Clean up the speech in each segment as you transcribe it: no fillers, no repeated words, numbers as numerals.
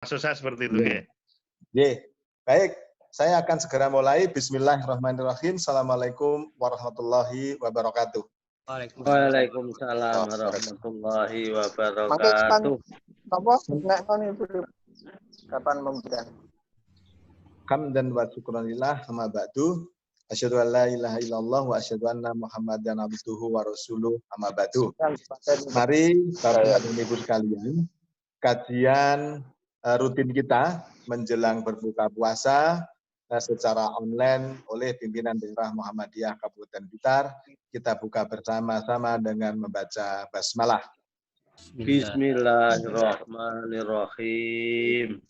Maksud saya seperti itu, Ya. Baik, saya akan segera mulai. Bismillahirrahmanirrahim. Assalamualaikum warahmatullahi wabarakatuh. Waalaikumsalam warahmatullahi wabarakatuh. Kapan membuka? Hamdan wa syukranillah, amma ba'du. Asyhadu an la ilaha illallah wa asyhadu anna Muhammadan abduhu wa rasuluh, amma ba'du. Mari Bapak dan Ibu sekalian, kajian rutin kita menjelang berbuka puasa secara online oleh pimpinan daerah Muhammadiyah Kabupaten Blitar. Kita buka bersama-sama dengan membaca basmalah. Bismillahirrahmanirrahim.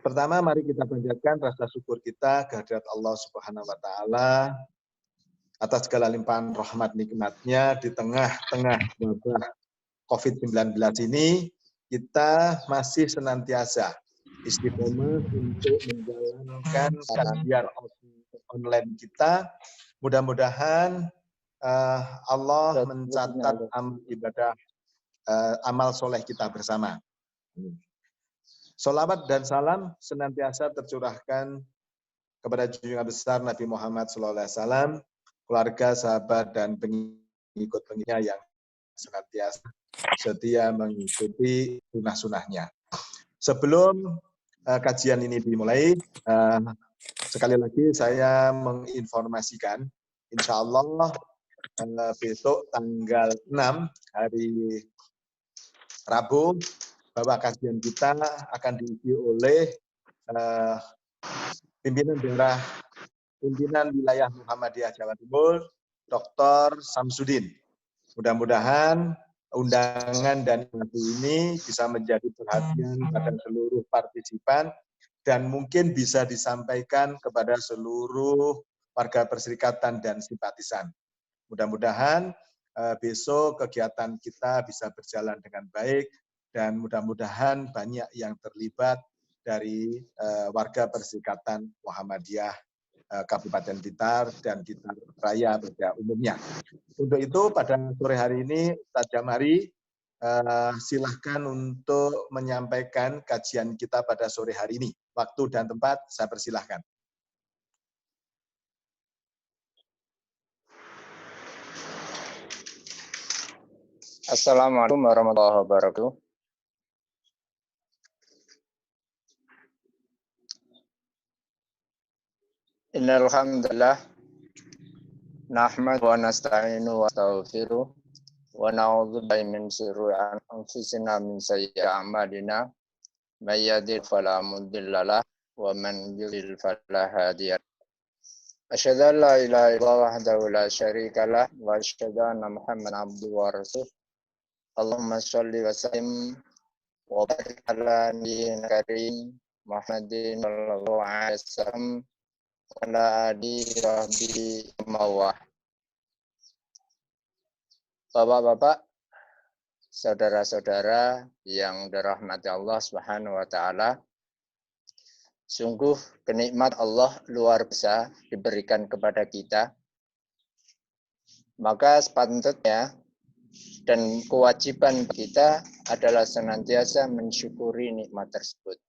Pertama, mari kita panjatkan rasa syukur kita kehadirat Allah Subhanahu wa Ta'ala atas segala limpahan rahmat nikmatnya di tengah-tengah wabah COVID-19 ini. Kita masih senantiasa istiqomah untuk menjalankan kajian online kita. Mudah-mudahan Allah mencatat ibadah amal soleh kita bersama. Sholawat dan salam senantiasa tercurahkan kepada junjungan besar Nabi Muhammad SAW, keluarga, sahabat, dan pengikut-pengikutnya yang senantiasa setia mengikuti sunnah-sunnahnya. Sebelum kajian ini dimulai, sekali lagi saya menginformasikan, insya Allah besok tanggal 6 hari Rabu, bahwa kajian kita akan diisi oleh pimpinan wilayah Muhammadiyah Jawa Timur, Dr. Samsudin. Mudah-mudahan undangan dan informasi ini bisa menjadi perhatian pada seluruh partisipan dan mungkin bisa disampaikan kepada seluruh warga perserikatan dan simpatisan. Mudah-mudahan besok kegiatan kita bisa berjalan dengan baik dan mudah-mudahan banyak yang terlibat dari warga perserikatan Muhammadiyah Kabupaten Blitar dan Blitar Raya pada umumnya. Untuk itu pada sore hari ini Ustaz Jamari silahkan untuk menyampaikan kajian kita pada sore hari ini. Waktu dan tempat saya persilahkan. Assalamualaikum warahmatullahi wabarakatuh. Innal hamdalillah nahmaduhu wa nasta'inu wa nastaghfiruh wa na'udzu billahi min syururi anfusina min sayyi'ati a'malina may yahdihillahu fala mudilla lahu wa man yudlil fala hadiya lahu. Asyhadu an la ilaha illallah wahdahu la syarika lahu wa asyhadu anna Muhammadan abduhu wa rasuluh. Allahumma sholli wa sallim wa barik ala nabiyyina karim Muhammadin sallallahu alaihi wasallam wa ala alihi wa sahbihi mawah. Bapak-bapak, saudara-saudara yang dirahmati Allah Subhanahu wa taala, sungguh kenikmat Allah luar biasa diberikan kepada kita. Maka sepatutnya dan kewajiban kita adalah senantiasa mensyukuri nikmat tersebut.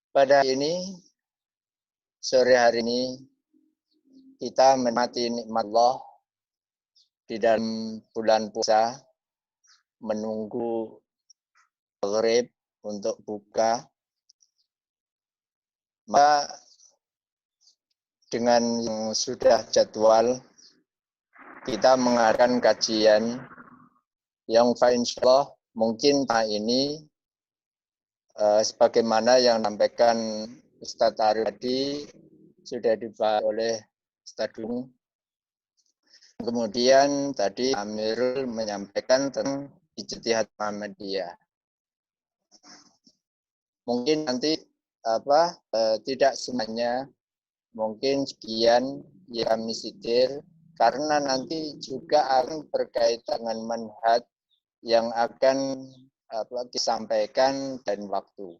Pada sore hari ini, kita menikmati nikmat Allah di dalam bulan puasa, menunggu maghrib untuk buka. Maka dengan yang sudah jadwal, kita mengadakan kajian yang insyaallah mungkin tahun ini sebagaimana yang disampaikan Ustadz Arif tadi sudah dibahas oleh Ustadz Dung. Kemudian tadi Amirul menyampaikan tentang ijtihad Muhammadiyah. Mungkin nanti tidak semuanya, mungkin sekian yang kami sitir, karena nanti juga akan berkaitan dengan manhaj yang akan disampaikan dan waktu.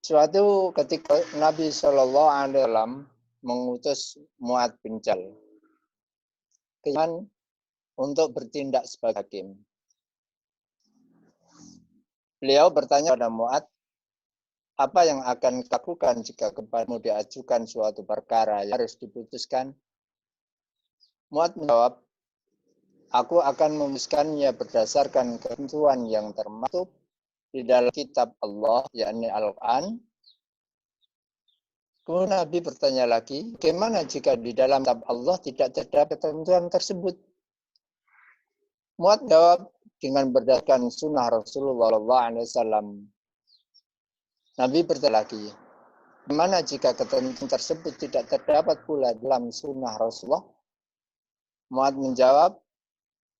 Suatu ketika Nabi Shallallahu Alaihi Wasallam mengutus Mu'adz bin Jabal untuk bertindak sebagai hakim. Beliau bertanya pada Mu'adz, apa yang akan dilakukan jika kepadamu diajukan suatu perkara yang harus diputuskan? Mu'adz menjawab, aku akan memutuskannya berdasarkan ketentuan yang termaktub di dalam kitab Allah, yakni Al-Quran. Kemudian Nabi bertanya lagi, bagaimana jika di dalam kitab Allah tidak terdapat ketentuan tersebut? Mu'adz jawab, dengan berdasarkan sunnah Rasulullah SAW. Nabi bertanya lagi, bagaimana jika ketentuan tersebut tidak terdapat pula dalam sunnah Rasulullah? Mu'adz menjawab,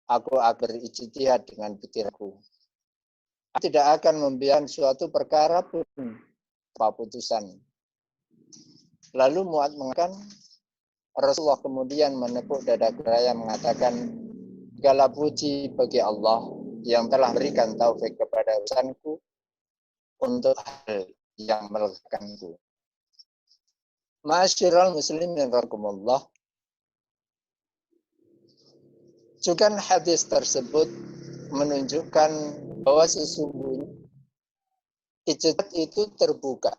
aku akan berijtihad dengan pikiranku. Aku tidak akan membiarkan suatu perkara pun tanpa putusan. Lalu Mu'adz mengatakan, Rasulullah kemudian menepuk dada seraya mengatakan, segala puji bagi Allah yang telah berikan taufik kepada urusanku untuk hal yang melegakanku. Ma'asyiral muslimin rahimakumullah. Juga hadis tersebut menunjukkan bahwa sesungguhnya ijtihad itu terbuka.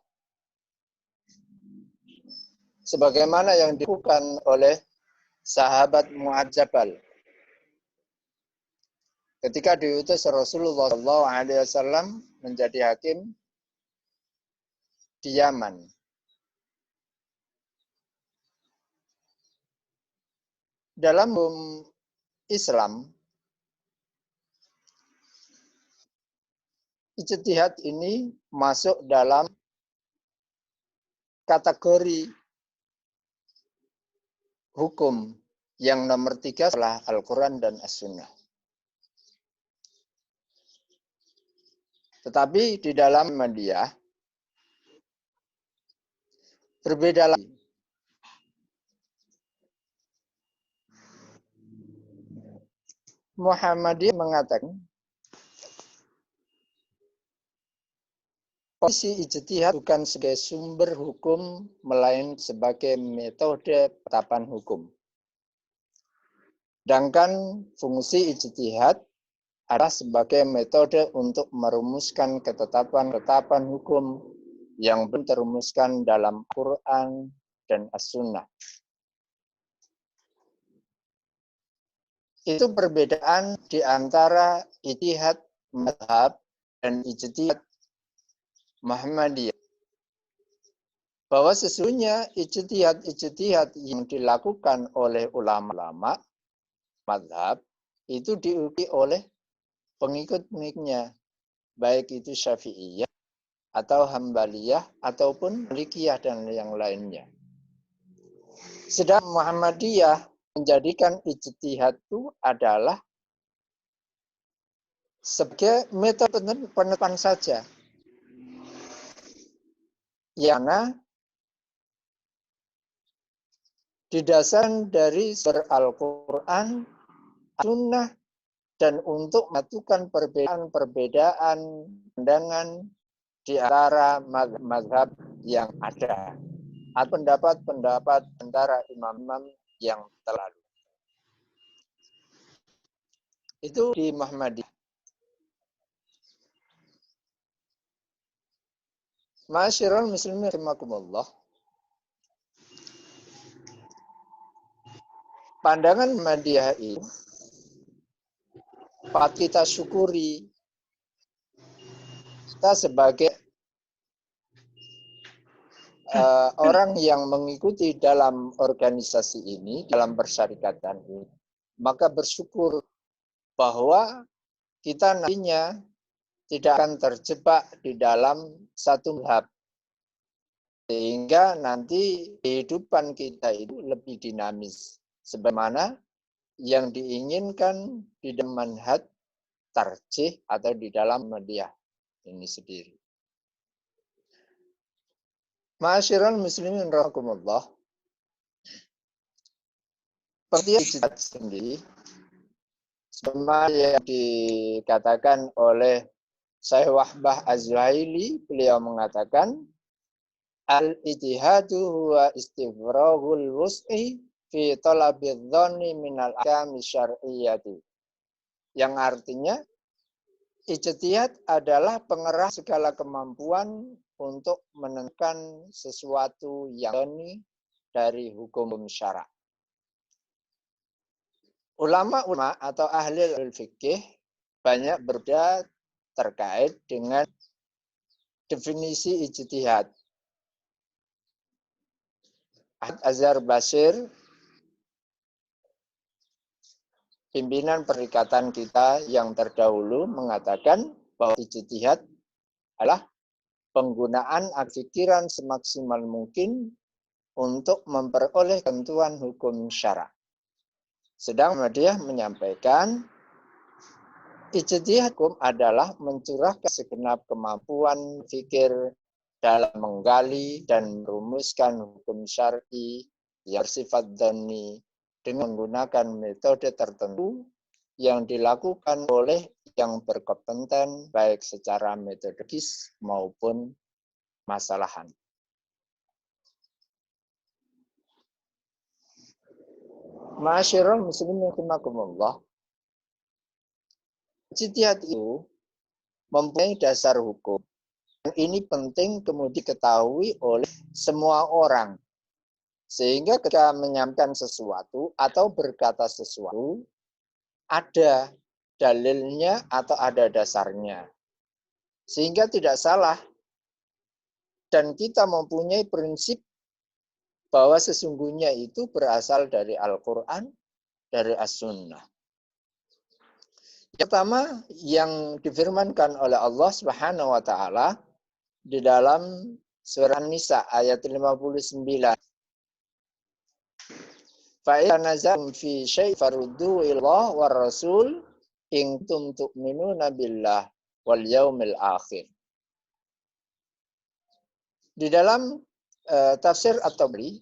Sebagaimana yang dilakukan oleh sahabat Mu'adz Jabal. Ketika diutus Rasulullah SAW menjadi hakim di Yaman. Dalam Islam, ijtihad ini masuk dalam kategori hukum yang nomor 3 setelah Al-Quran dan As-Sunnah. Tetapi di dalam Muhammadiyah berbeda lagi. Muhammadiyah mengatakan posisi ijtihad bukan sebagai sumber hukum, melainkan sebagai metode penetapan hukum. Sedangkan fungsi ijtihad adalah sebagai metode untuk merumuskan ketetapan hukum yang belum terumuskan dalam Al-Quran dan As-Sunnah. Itu perbedaan di antara ijtihad mazhab dan ijtihad Muhammadiyah. Bahwa sesungguhnya ijtihad yang dilakukan oleh ulama-ulama mazhab itu diikuti oleh pengikut-pengikutnya, baik itu Syafi'iyah atau Hambaliyah ataupun Malikiyah dan yang lainnya. Sedang Muhammadiyah menjadikan ijtihad itu adalah sebagai metode penetapan saja. Yang didasarkan dari sumber Al-Quran, Sunnah, dan untuk melakukan perbedaan pandangan di antara mazhab yang ada atau pendapat-pendapat antara imam-imam yang terlalu. Itu di Muhammadiyah. Ma'asyiral muslimin rahimakumullah. Pandangan Muhammadiyah itu patut kita syukuri. Kita sebagai orang yang mengikuti dalam organisasi ini, dalam persyarikatan ini, maka bersyukur bahwa kita nantinya tidak akan terjebak di dalam satu mazhab. Sehingga nanti kehidupan kita itu lebih dinamis. Sebagaimana yang diinginkan di dalam manhaj tarjih atau di dalam Muhammadiyah ini sendiri. Ma'asyiral muslimin rahimakumullah. Seperti ijtihad sendiri, sebagaimana yang dikatakan oleh Syekh Wahbah Az-Zuhaili, beliau mengatakan al-ijtihadu huwa istifraghul wus'i fi talabidz dzanni minal ahkami syar'iyyati. Yang artinya ijtihad adalah pengeras segala kemampuan untuk menentukan sesuatu yang dzanni dari hukum syara'. Ulama-ulama atau ahli fikih banyak berbeda terkait dengan definisi ijtihad. Azhar Basir, pimpinan perikatan kita yang terdahulu, mengatakan bahwa ijtihad adalah penggunaan pikiran semaksimal mungkin untuk memperoleh ketentuan hukum syara'. Sedang dia menyampaikan ijtihad hukum adalah mencurahkan segenap kemampuan fikir dalam menggali dan merumuskan hukum syar'i yang bersifat dzanni dengan menggunakan metode tertentu yang dilakukan oleh yang berkompeten baik secara metodologis maupun masalahan. Ma'asyiral muslimin rahimakumullah. Ijtihad itu mempunyai dasar hukum. Dan ini penting kemudian diketahui oleh semua orang. Sehingga ketika menyampaikan sesuatu atau berkata sesuatu, ada dalilnya atau ada dasarnya. Sehingga tidak salah. Dan kita mempunyai prinsip bahwa sesungguhnya itu berasal dari Al-Quran, dari As-Sunnah. Yang pertama yang difirmankan oleh Allah Subhanahu wa taala di dalam surah An-Nisa ayat 59. Fa in nazam fi syai' faruddu ilallah war rasul in kuntum tu'minuna billah wal yaumil akhir. Di dalam tafsir At-Tabari,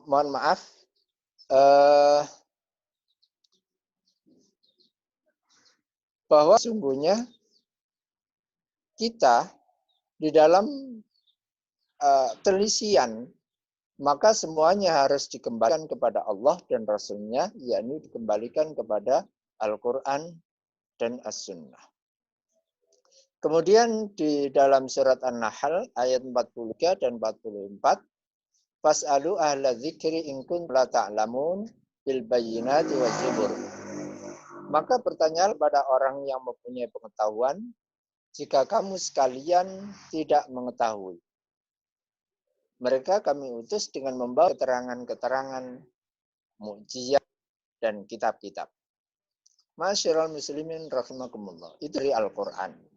mohon maaf, bahwa sungguhnya kita di dalam telisian, maka semuanya harus dikembalikan kepada Allah dan Rasul-Nya, yakni dikembalikan kepada Al-Quran dan As-Sunnah. Kemudian di dalam surat An-Nahl ayat 43 dan 44, fas'alu ahla dzikri in kuntum la ta'lamun bil bayyinati waz zubur. Maka bertanyalah pada orang yang mempunyai pengetahuan jika kamu sekalian tidak mengetahui. Mereka kami utus dengan membawa keterangan-keterangan mukjizat dan kitab-kitab. Ma'asyiral muslimin rahimakumullah. Itu dari Al-Qur'an.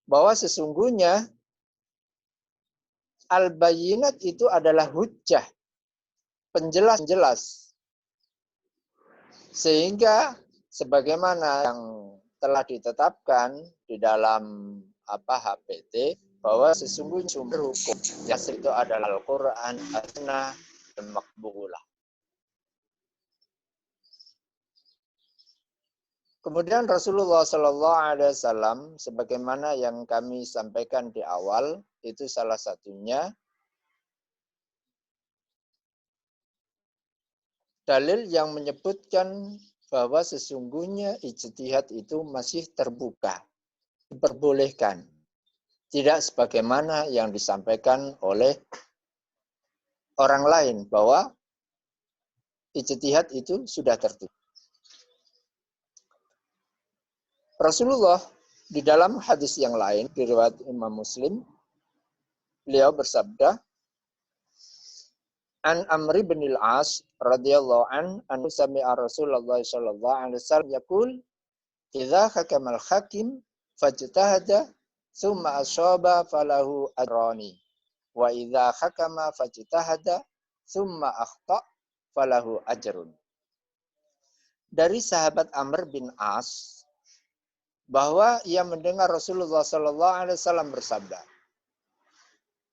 Bahwa sesungguhnya al-bayyinat itu adalah hujjah, penjelas-jelas. Sehingga sebagaimana yang telah ditetapkan di dalam HPT, bahwa sesungguhnya sumber hukum yang itu adalah Al-Quran, As-Sunnah, dan Maqbulah. Kemudian Rasulullah SAW, sebagaimana yang kami sampaikan di awal, itu salah satunya dalil yang menyebutkan bahwa sesungguhnya ijtihad itu masih terbuka, diperbolehkan. Tidak sebagaimana yang disampaikan oleh orang lain bahwa ijtihad itu sudah tertutup. Rasulullah di dalam hadis yang lain, riwayat Imam Muslim, beliau bersabda, An Amr bin al-As radhiyallahu an sami'a Rasulullah sallallahu alaihi wasallam yaqul, "Idza hakama al-hakim fajtahada thumma asaba falahu ajrani, wa idza hakama fajtahada thumma akhta falahu ajrun." Dari sahabat Amr bin As bahwa ia mendengar Rasulullah sallallahu alaihi wasallam bersabda,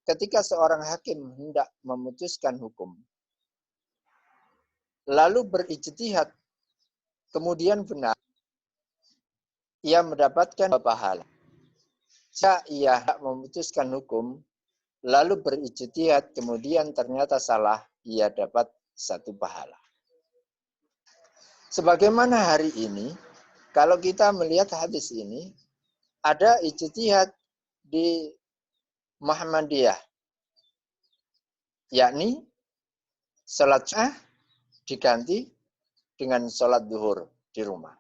ketika seorang hakim hendak memutuskan hukum, lalu berijtihad, kemudian benar, ia mendapatkan pahala. Jika ia memutuskan hukum, lalu berijtihad, kemudian ternyata salah, ia dapat 1 pahala. Sebagaimana hari ini, kalau kita melihat hadis ini, ada ijtihad di Muhammadiyah, yakni sholat Jumat diganti dengan sholat duhur di rumah.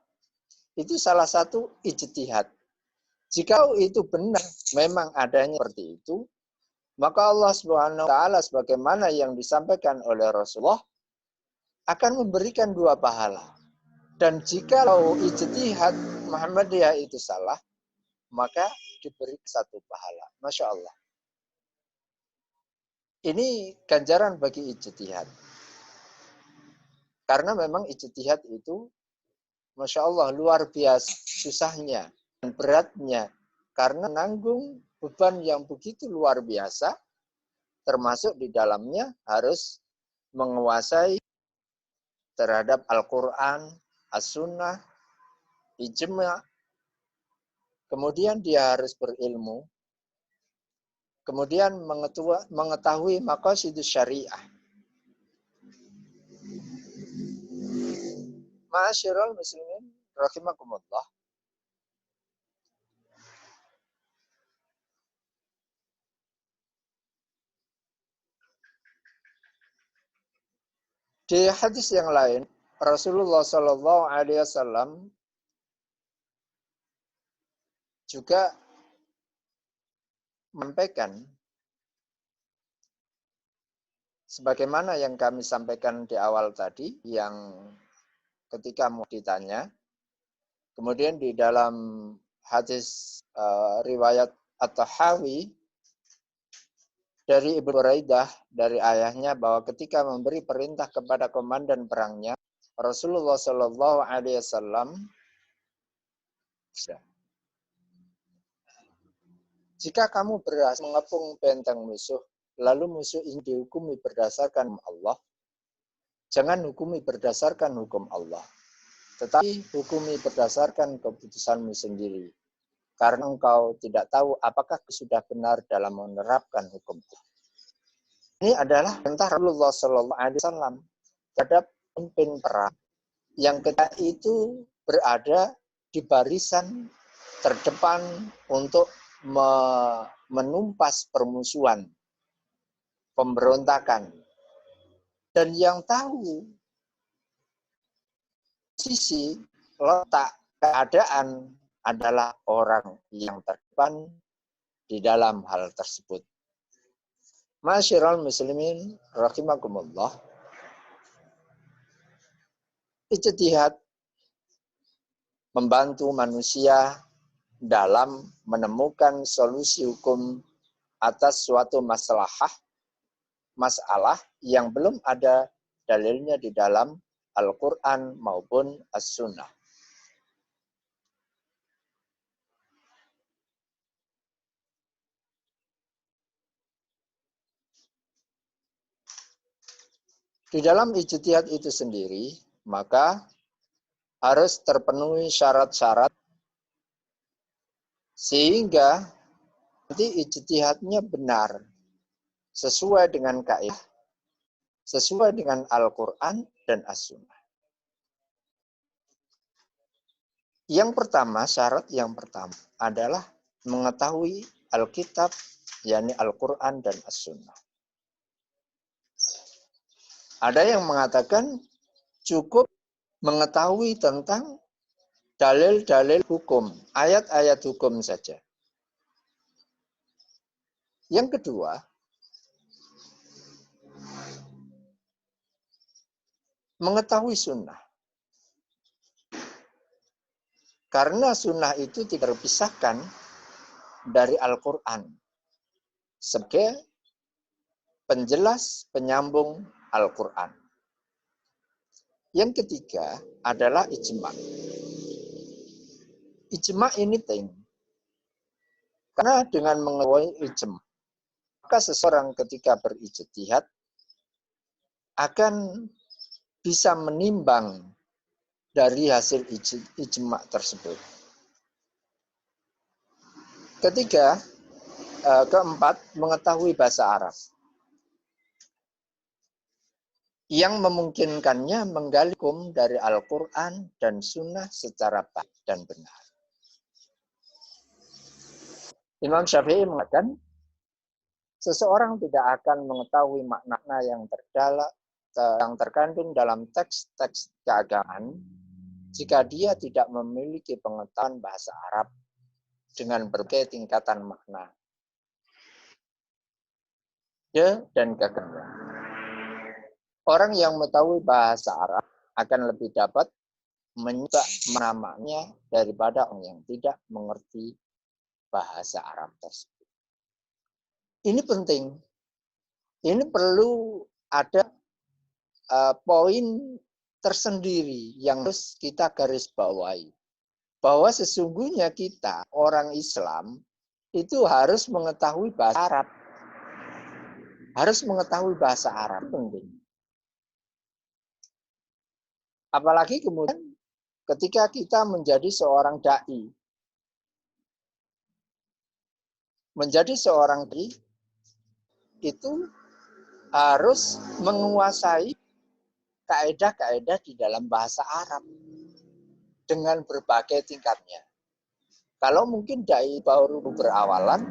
Itu salah satu ijtihad. Jika itu benar, memang adanya seperti itu, maka Allah Subhanahu wa taala sebagaimana yang disampaikan oleh Rasulullah akan memberikan 2 pahala. Dan jika ijtihad Muhammadiyah itu salah, maka diberi 1 pahala. Masya Allah. Ini ganjaran bagi ijtihad. Karena memang ijtihad itu, Masya Allah, luar biasa susahnya dan beratnya. Karena nanggung beban yang begitu luar biasa, termasuk di dalamnya harus menguasai terhadap Al-Quran, As-Sunnah, Ijma', kemudian dia harus berilmu, kemudian mengetahui maqasidus syariah. Ma'asyiral muslimin rahimakumullah. Di hadis yang lain, Rasulullah Shallallahu Alaihi Wasallam juga menyampaikan sebagaimana yang kami sampaikan di awal tadi, yang ketika mau ditanya, kemudian di dalam hadis riwayat At-Tahawi dari Ibnu Buraidah dari ayahnya bahwa ketika memberi perintah kepada komandan perangnya, Rasulullah Shallallahu Alaihi Wasallam, jika kamu berhasil mengepung benteng musuh, lalu musuh ini dihukumi berdasarkan Allah, jangan hukumi berdasarkan hukum Allah, tetapi hukumi berdasarkan keputusanmu sendiri. Karena engkau tidak tahu apakah sudah benar dalam menerapkan hukum itu. Ini adalah perintah Rasulullah Shallallahu Alaihi Wasallam terhadap pemimpin perang yang ketika itu berada di barisan terdepan untuk menumpas permusuhan, pemberontakan, dan yang tahu sisi letak keadaan adalah orang yang terdepan di dalam hal tersebut. Ma'asyiral muslimin rahimakumullah. Ijtihad membantu manusia dalam menemukan solusi hukum atas suatu masalah yang belum ada dalilnya di dalam Al-Quran maupun As-Sunnah. Di dalam ijtihad itu sendiri, maka harus terpenuhi syarat-syarat sehingga nanti ijtihadnya benar, sesuai dengan kaidah, sesuai dengan Al-Quran dan As-Sunnah. Yang pertama, syarat yang pertama adalah mengetahui Alkitab, yakni Al-Quran dan As-Sunnah. Ada yang mengatakan cukup mengetahui tentang dalil-dalil hukum, ayat-ayat hukum saja. Yang kedua, mengetahui sunnah. Karena sunnah itu tidak terpisahkan dari Al-Quran sebagai penjelas, penyambung Al-Quran. Yang ketiga adalah ijma'. Ijma' ini penting. Karena dengan mengetahui ijma', maka seseorang ketika berijtihad akan bisa menimbang dari hasil ijma' tersebut. Ketiga, keempat, mengetahui bahasa Arab. Yang memungkinkannya menggali hukum dari Al-Quran dan Sunnah secara baik dan benar. Imam Syafi'i mengatakan, seseorang tidak akan mengetahui makna yang terkandung dalam teks-teks keagamaan jika dia tidak memiliki pengetahuan bahasa Arab dengan berbagai tingkatan makna dan keagamaan. Orang yang mengetahui bahasa Arab akan lebih dapat menyebak maknanya daripada orang yang tidak mengerti bahasa Arab tersebut. Ini penting. Ini perlu ada poin tersendiri yang harus kita garis bawahi. Bahwa sesungguhnya kita, orang Islam, itu harus mengetahui bahasa Arab. Harus mengetahui bahasa Arab, penting. Apalagi kemudian ketika kita menjadi seorang da'i. Menjadi seorang da'i itu harus menguasai kaedah-kaedah di dalam bahasa Arab dengan berbagai tingkatnya. Kalau mungkin da'i baru berawalan,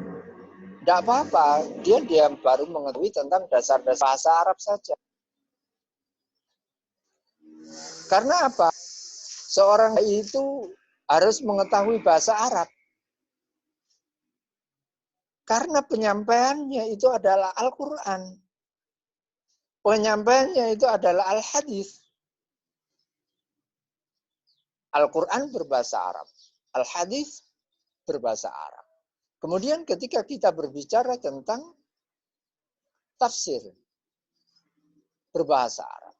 tidak apa-apa. Dia baru mengetahui tentang dasar-dasar bahasa Arab saja. Karena apa? Seorang itu harus mengetahui bahasa Arab. Karena penyampaiannya itu adalah Al-Quran. Penyampaiannya itu adalah Al-Hadis. Al-Quran berbahasa Arab. Al-Hadis berbahasa Arab. Kemudian ketika kita berbicara tentang tafsir berbahasa Arab.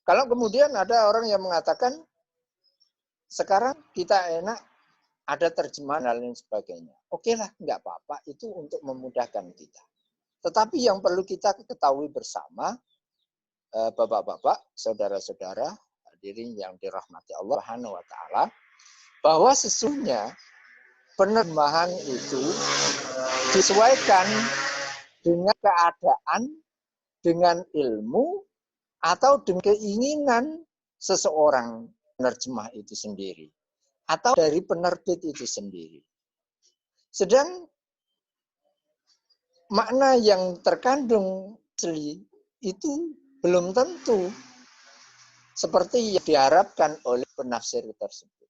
Kalau kemudian ada orang yang mengatakan, sekarang kita enak ada terjemahan dan lain sebagainya. Oke lah, nggak apa-apa. Itu untuk memudahkan kita. Tetapi yang perlu kita ketahui bersama, bapak-bapak, saudara-saudara, hadirin yang dirahmati Allah Subhanahu wa Ta'ala, bahwa sesungguhnya penerjemahan itu disesuaikan dengan keadaan, dengan ilmu, atau dengan keinginan seseorang penerjemah itu sendiri. Atau dari penerbit itu sendiri. Sedang makna yang terkandung asli itu belum tentu seperti yang diharapkan oleh penafsir tersebut.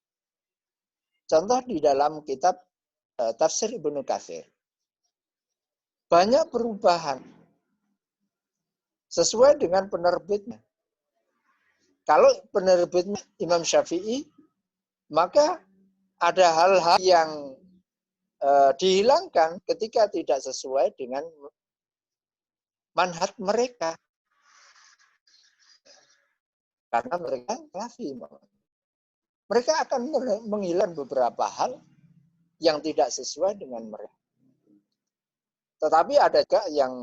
Contoh di dalam kitab Tafsir Ibnu Katsir. Banyak perubahan sesuai dengan penerbitnya. Kalau penerbitnya Imam Syafi'i, maka ada hal-hal yang dihilangkan ketika tidak sesuai dengan manhaj mereka. Karena mereka kafir. Mereka akan menghilangkan beberapa hal yang tidak sesuai dengan mereka. Tetapi ada juga yang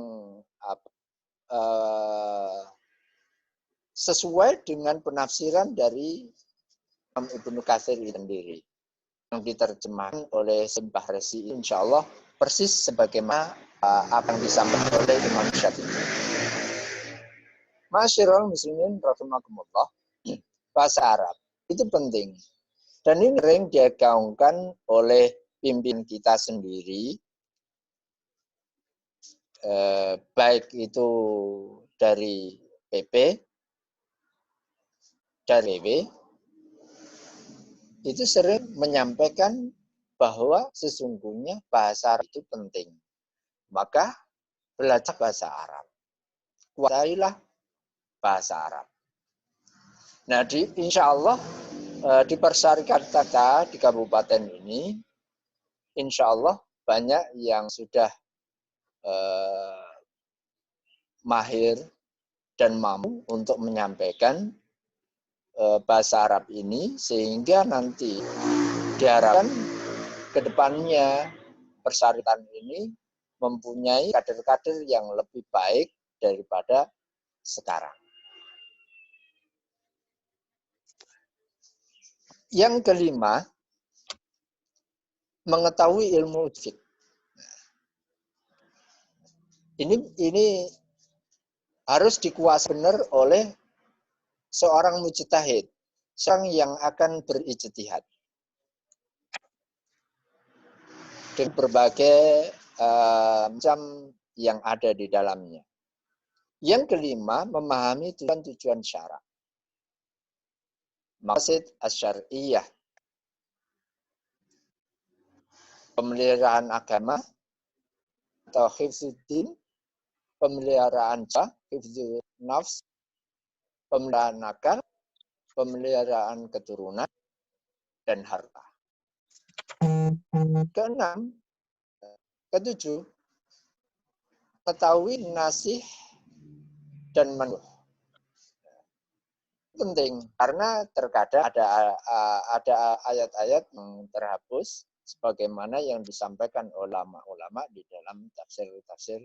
sesuai dengan penafsiran dari Imam Ibnu Katsir sendiri yang diterjemahkan oleh Sembah Resi, insya Allah persis sebagaimana apa yang disampaikan oleh Imam Syafi'i. Masyarul muslimin rahimakumullah, bahasa Arab itu penting dan ini sering digaungkan oleh pimpinan kita sendiri, baik itu dari PP, dari W, itu sering menyampaikan bahwa sesungguhnya bahasa Arab itu penting. Maka belajar bahasa Arab. Kuasailah bahasa Arab. Nah, insya Allah di Persyarikat Tata di kabupaten ini, insya Allah banyak yang sudah mahir dan mampu untuk menyampaikan bahasa Arab ini, sehingga nanti diharapkan ke depannya persyaratan ini mempunyai kader-kader yang lebih baik daripada sekarang. Yang kelima, mengetahui ilmu fiqh. Ini harus dikuasai benar oleh seorang mujtahid, seorang yang akan berijtihad. Dengan berbagai macam yang ada di dalamnya. Yang kelima, memahami tujuan-tujuan syara. Maqasid asy-syar'iyyah. Pemeliharaan agama atau hifdzuddin, pemeliharaan hifdzun nafs, pemeliharaan akal, pemeliharaan keturunan, dan harta. Keenam, ketujuh, ketahui nasih dan manuh. Penting karena terkadang ada ayat-ayat yang terhapus sebagaimana yang disampaikan ulama-ulama di dalam tafsir-tafsir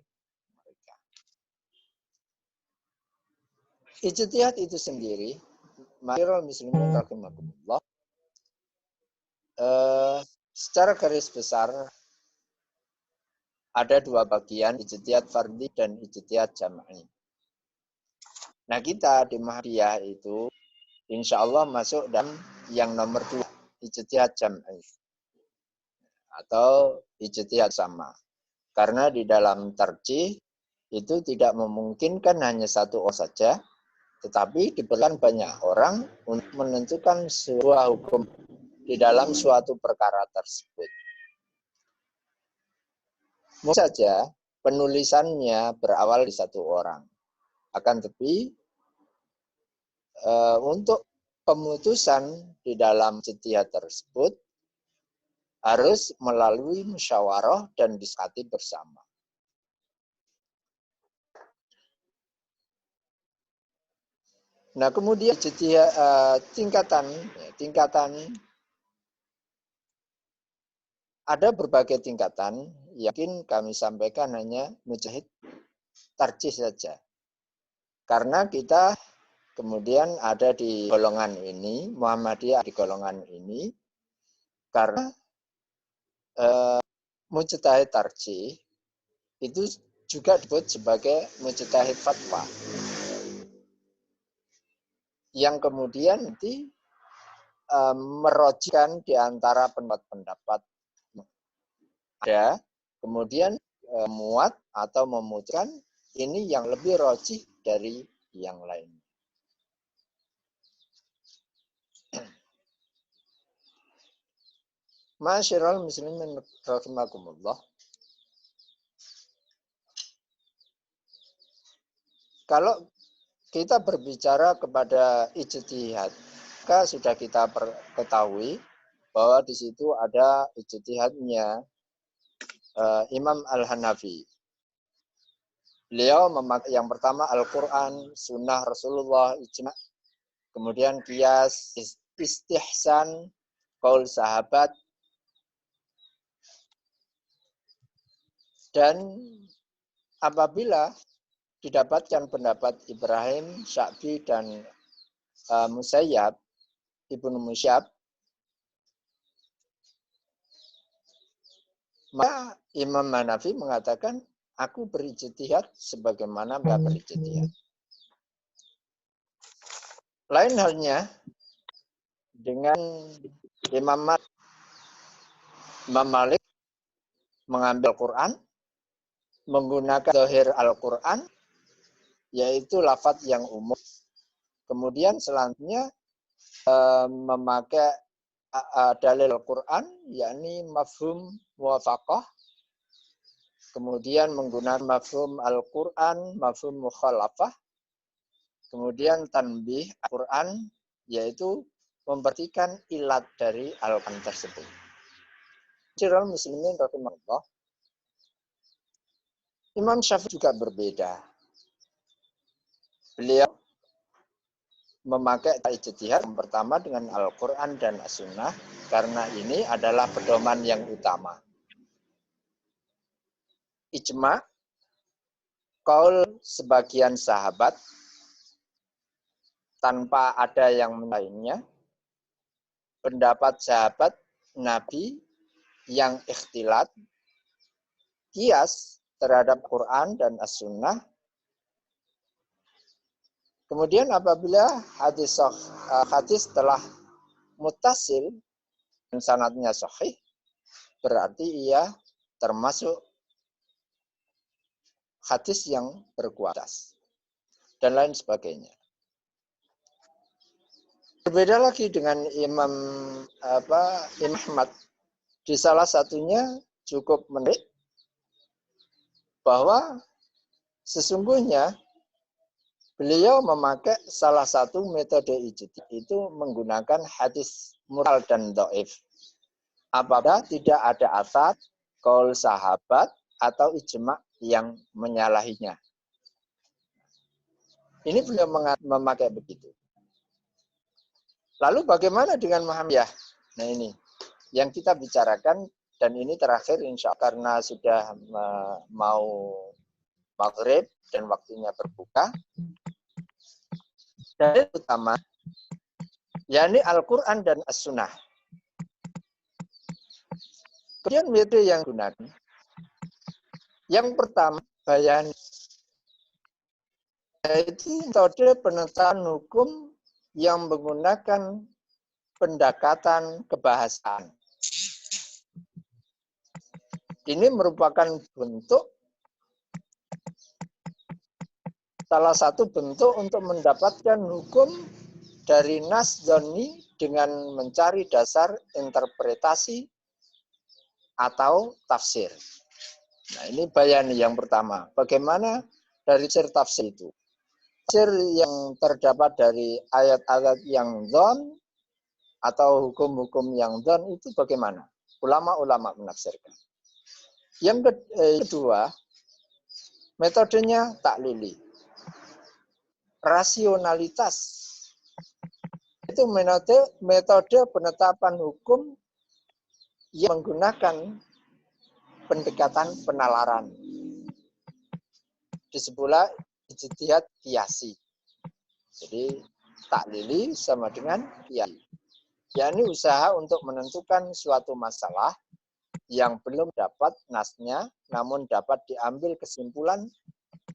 mereka. Ijtihad itu sendiri, ma'asyiral muslimin rahimakumullah, secara garis besar ada dua bagian, ijtihad fardhi dan ijtihad jama'i. Nah, kita di Muhammadiyah itu insya Allah masuk dalam yang nomor 2, ijtihad jam'i atau ijtihad sama. Karena di dalam tarjih itu tidak memungkinkan hanya satu orang saja, tetapi diberikan banyak orang untuk menentukan sebuah hukum di dalam suatu perkara tersebut. Mungkin saja penulisannya berawal di satu orang. Akan tetapi untuk pemutusan di dalam ijtihad tersebut harus melalui musyawarah dan diskusi bersama. Nah, kemudian tingkatan ada berbagai tingkatan. Yakin kami sampaikan hanya mujtahid tarjih saja. Karena kita kemudian ada di golongan ini, Muhammadiyah di golongan ini, karena mujtahid tarjih itu juga disebut sebagai mujtahid fatwa. Yang kemudian nanti merojikan di antara pendapat ada, kemudian muat atau memutuskan ini yang lebih rojih dari yang lain. Ma'asyiral muslimin rahimakumullah. Kalau kita berbicara kepada ijtihad, maka sudah kita ketahui bahwa di situ ada ijtihadnya Imam Al-Hanafi. Beliau memakai yang pertama Al-Quran, Sunnah Rasulullah, ijma', kemudian qiyas, istihsan, qaul sahabat, dan apabila didapatkan pendapat Ibrahim, Sya'bi, dan Musayyab, Ibnu Musyab, maka Imam Hanafi mengatakan, aku berijtihad sebagaimana Mbak berijtihad. Lain halnya dengan Imam Malik mengambil Quran, menggunakan zahir Al-Quran, yaitu lafaz yang umum. Kemudian selanjutnya memakai dalil Al-Quran, yakni mafhum muwafaqah. Kemudian menggunakan mafhum Al-Quran, mafhum mukhalafah. Kemudian tanbih Al-Quran, yaitu memperhatikan ilat dari Al-Quran tersebut. Ma'asyiral muslimin rahimahullah. Imam Syafi'i juga berbeda. Beliau memakai ijtihad yang pertama dengan Al-Quran dan As-Sunnah, karena ini adalah pedoman yang utama. Ijma', qaul sebagian sahabat, tanpa ada yang lainnya, pendapat sahabat Nabi yang ikhtilat, qiyas terhadap Quran dan As-Sunnah. Kemudian apabila hadis telah muttasil dan sanadnya sahih, berarti ia termasuk hadis yang berkualitas dan lain sebagainya. Berbeda lagi dengan Imam Ahmad. Di salah satunya cukup menarik bahwa sesungguhnya beliau memakai salah satu metode ijtihad itu menggunakan hadis mursal dan dhaif. Apabila tidak ada atsar, qaul sahabat atau ijma' yang menyalahinya. Ini beliau memakai begitu. Lalu bagaimana dengan Muhammadiyah? Nah ini yang kita bicarakan dan ini terakhir insya Allah karena sudah mau maghrib dan waktunya berbuka. Dalil utama yakni Al-Quran dan As-Sunnah. Kemudian metode yang digunakan. Yang pertama bayan, yaitu metode penetapan hukum yang menggunakan pendekatan kebahasaan. Ini merupakan salah satu bentuk untuk mendapatkan hukum dari nas dzanni dengan mencari dasar interpretasi atau tafsir. Nah, ini bayan yang pertama. Bagaimana dari tafsir itu? Tafsir yang terdapat dari ayat-ayat yang dzon atau hukum-hukum yang dzon itu bagaimana? Ulama-ulama menafsirkan. Yang kedua, metodenya taklili. Rasionalitas. Itu metode penetapan hukum yang menggunakan pendekatan penalaran. Disebutlah ijtihad qiyasi. Jadi taklili sama dengan qiyasi. yakni usaha untuk menentukan suatu masalah yang belum dapat nasnya, namun dapat diambil kesimpulan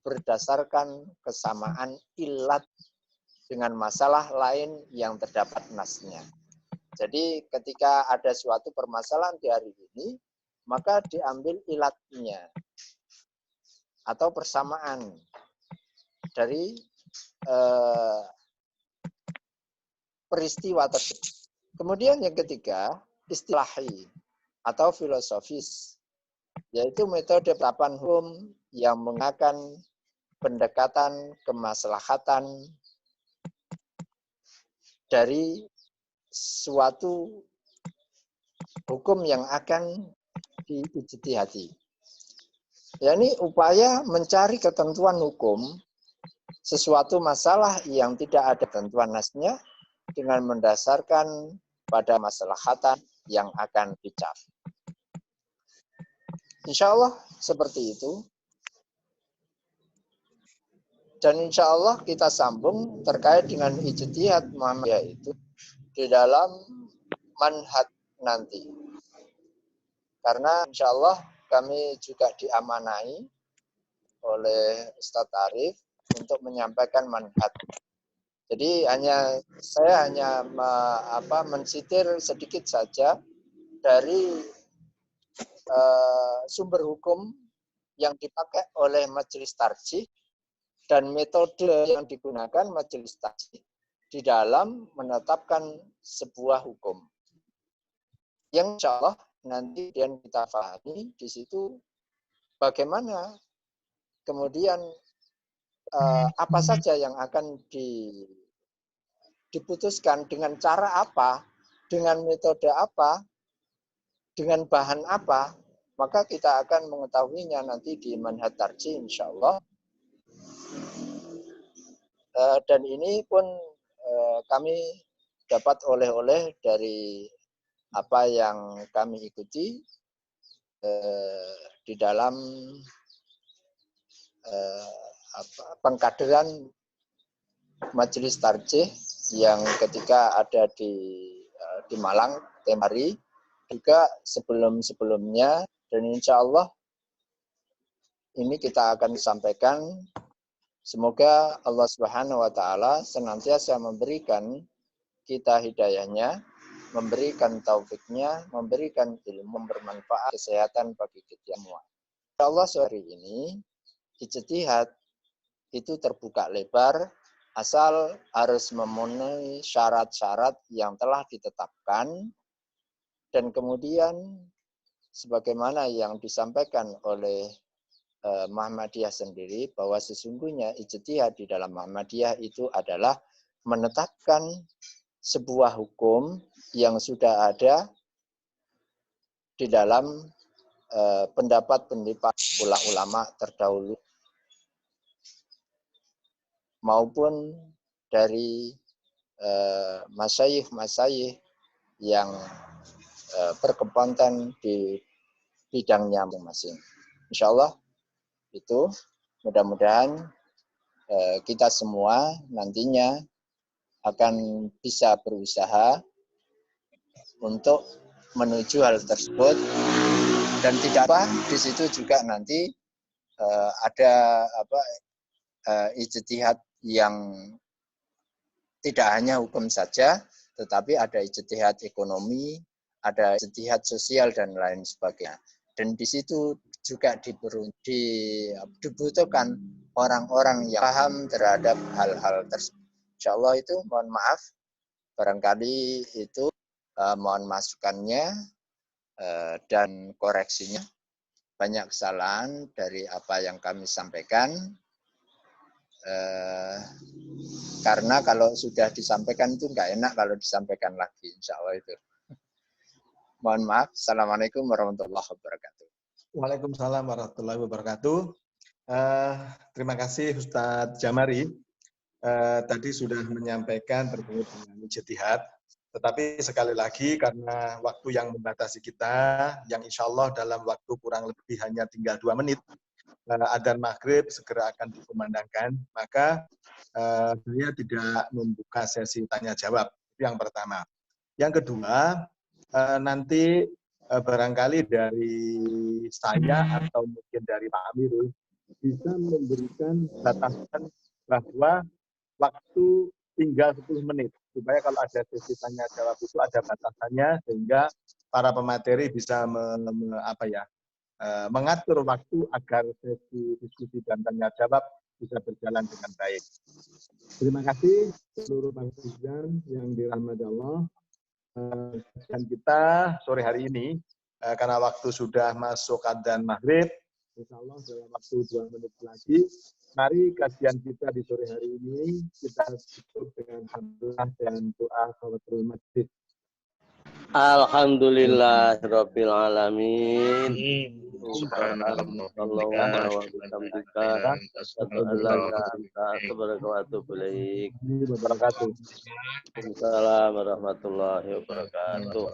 berdasarkan kesamaan ilat dengan masalah lain yang terdapat nasnya. Jadi ketika ada suatu permasalahan di hari ini, maka diambil ilatnya atau persamaan dari peristiwa tersebut. Kemudian yang ketiga, istilahi atau filosofis, yaitu metode penerapan hukum yang menggunakan pendekatan kemaslahatan dari suatu hukum yang akan diijtihadi. yakni upaya mencari ketentuan hukum sesuatu masalah yang tidak ada ketentuan nasnya dengan mendasarkan pada maslahatan yang akan dicari. Insya Allah seperti itu. Dan insya Allah kita sambung terkait dengan ijtihad Muhammadiyah itu di dalam manhaj nanti. Karena insya Allah kami juga diamanai oleh Ustadz Arif untuk menyampaikan manhaj. Jadi saya hanya mensitir sedikit saja dari sumber hukum yang dipakai oleh Majelis Tarjih dan metode yang digunakan Majelis Tarjih di dalam menetapkan sebuah hukum. Yang insya Allah nanti yang kita pahami di situ bagaimana kemudian apa saja yang akan diputuskan dengan cara apa, dengan metode apa, dengan bahan apa, maka kita akan mengetahuinya nanti di manhaj tarjih insya Allah. Dan ini pun kami dapat oleh-oleh dari apa yang kami ikuti di dalam pengkaderan Majelis Tarjih yang ketika ada di Malang temari juga sebelum-sebelumnya, dan insya Allah ini kita akan sampaikan. Semoga Allah Subhanahu wa taala senantiasa memberikan kita hidayahnya, memberikan taufiknya, memberikan ilmu bermanfaat, kesehatan bagi kita semua. Allah sore ini ijtihad itu terbuka lebar asal harus memenuhi syarat-syarat yang telah ditetapkan, dan kemudian sebagaimana yang disampaikan oleh Muhammadiyah sendiri, bahwa sesungguhnya ijtihad di dalam Muhammadiyah itu adalah menetapkan sebuah hukum yang sudah ada di dalam pendapat-pendapat ulama terdahulu maupun dari masyayikh yang berkepandatan di bidangnya masing-masing. Insyaallah itu mudah-mudahan kita semua nantinya akan bisa berusaha untuk menuju hal tersebut, dan tidak apa di situ juga nanti ada ijtihad yang tidak hanya hukum saja, tetapi ada ijtihad ekonomi, ada ijtihad sosial dan lain sebagainya. Dan di situ juga dibutuhkan orang-orang yang paham terhadap hal-hal tersebut. Insyaallah itu mohon maaf, barangkali itu mohon masukannya dan koreksinya. Banyak kesalahan dari apa yang kami sampaikan, karena kalau sudah disampaikan itu nggak enak kalau disampaikan lagi. Insyaallah itu. Mohon maaf. Assalamualaikum warahmatullahi wabarakatuh. Waalaikumsalam warahmatullahi wabarakatuh. Terima kasih Ustadz Jamari. Tadi sudah menyampaikan terkait dengan ijtihad. Tetapi sekali lagi karena waktu yang membatasi kita, yang insya Allah dalam waktu kurang lebih hanya tinggal 2 menit, adzan maghrib segera akan dikumandangkan, maka saya tidak membuka sesi tanya jawab. Itu yang pertama. Yang kedua, nanti barangkali dari saya atau mungkin dari Pak Amirul bisa memberikan batasan bahwa waktu tinggal 10 menit. Supaya kalau ada sesi tanya jawab itu ada batasannya, sehingga para pemateri bisa mengatur waktu agar sesi diskusi dan tanya jawab bisa berjalan dengan baik. Terima kasih seluruh panitia yang dirahmati Allah. Dan kita sore hari ini, karena waktu sudah masuk adzan maghrib, insya Allah dalam waktu 2 menit lagi, mari kajian kita di sore hari ini kita tutup dengan hamdalah dan doa khawatir masjid. Alhamdulillahirabbil alamin. Subhanallah wa bihamdika asyhadu an la ilaha illa anta astaghfiruka wa atubu ilaik. Assalamualaikum warahmatullahi wabarakatuh.